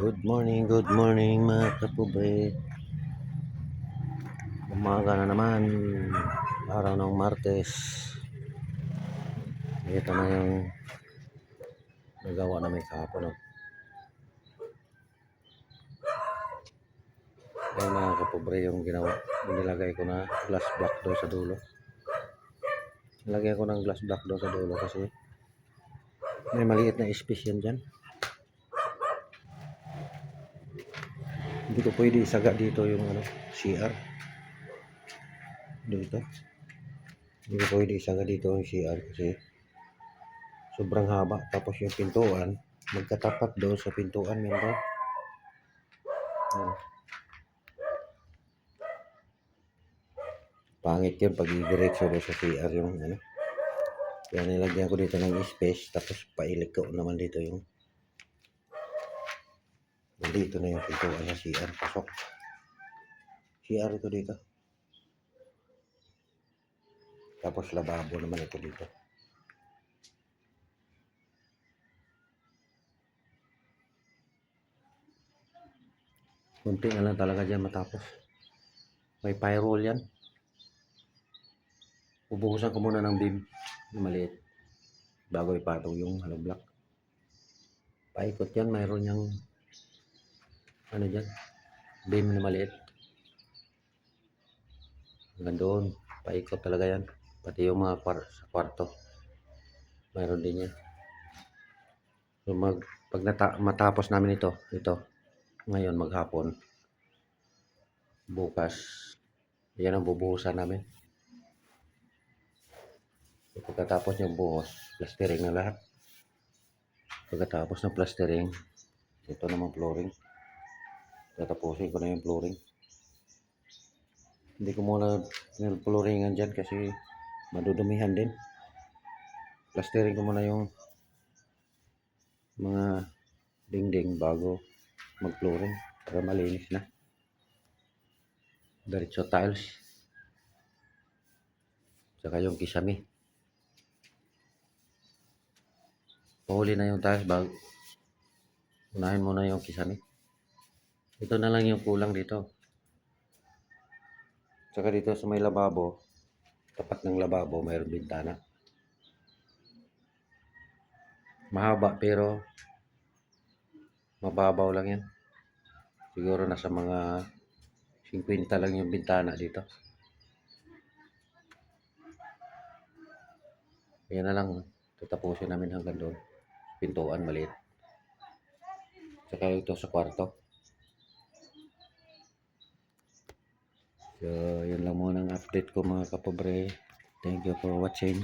Good morning mga kapobre. Umaga na naman, araw ng Martes. Ito na yung nagawa namin kahapon. Ayan mga kapobre yung ginawa. Nilagay ko na glass block doon sa dulo. Nilagay ko ng glass block doon sa dulo kasi may maliit na space yan dyan. Hindi ko pwede isaga dito yung CR. Dito. Hindi ko pwede isaga dito yung CR kasi sobrang haba. Tapos yung pintuan, magkatapat doon sa pintuan yan doon. Pangit yun pag i-diretso doon sa CR yung Kaya nilagyan ko dito ng space. Tapos pailig ko naman dito yung dito na yung pintuan sa CR. Pasok. CR ito dito. Tapos lababo naman ito dito. Kunti na lang talaga dyan matapos. May firewall yan. Ubuhusan ko muna ng beam na maliit bago ipatong yung hollow block. Paikot yan. Mayroon yung dyan, beam na maliit. Hanggang doon. Paikot talaga yan. Pati yung mga sa kwarto. Mayroon din yan. So pag matapos namin ito ngayon maghapon, bukas yan ang bubuhusan namin. So, pagkatapos yung buhos, plastering na lahat. Pagkatapos ng plastering, ito naman flooring. Tatapusin ko na yung flooring. Hindi ko muna flooringan dyan kasi madudumihan din. Plastering ko muna yung mga dingding bago mag-flooring para malinis na. Diretso tiles. Saka yung kisame. Pahuli na yung tiles bago. Unahin muna yung kisame. Ito na lang yung kulang dito. Saka dito sa may lababo, tapat ng lababo mayroong bintana. Mahaba pero mababaw lang yan. Siguro nasa mga 50 lang yung bintana dito. Yan na lang. Tatapusin namin hanggang doon. Pintuan maliit. Saka ito sa kwarto. So, yun lang muna ang update ko mga kapobre. Thank you for watching.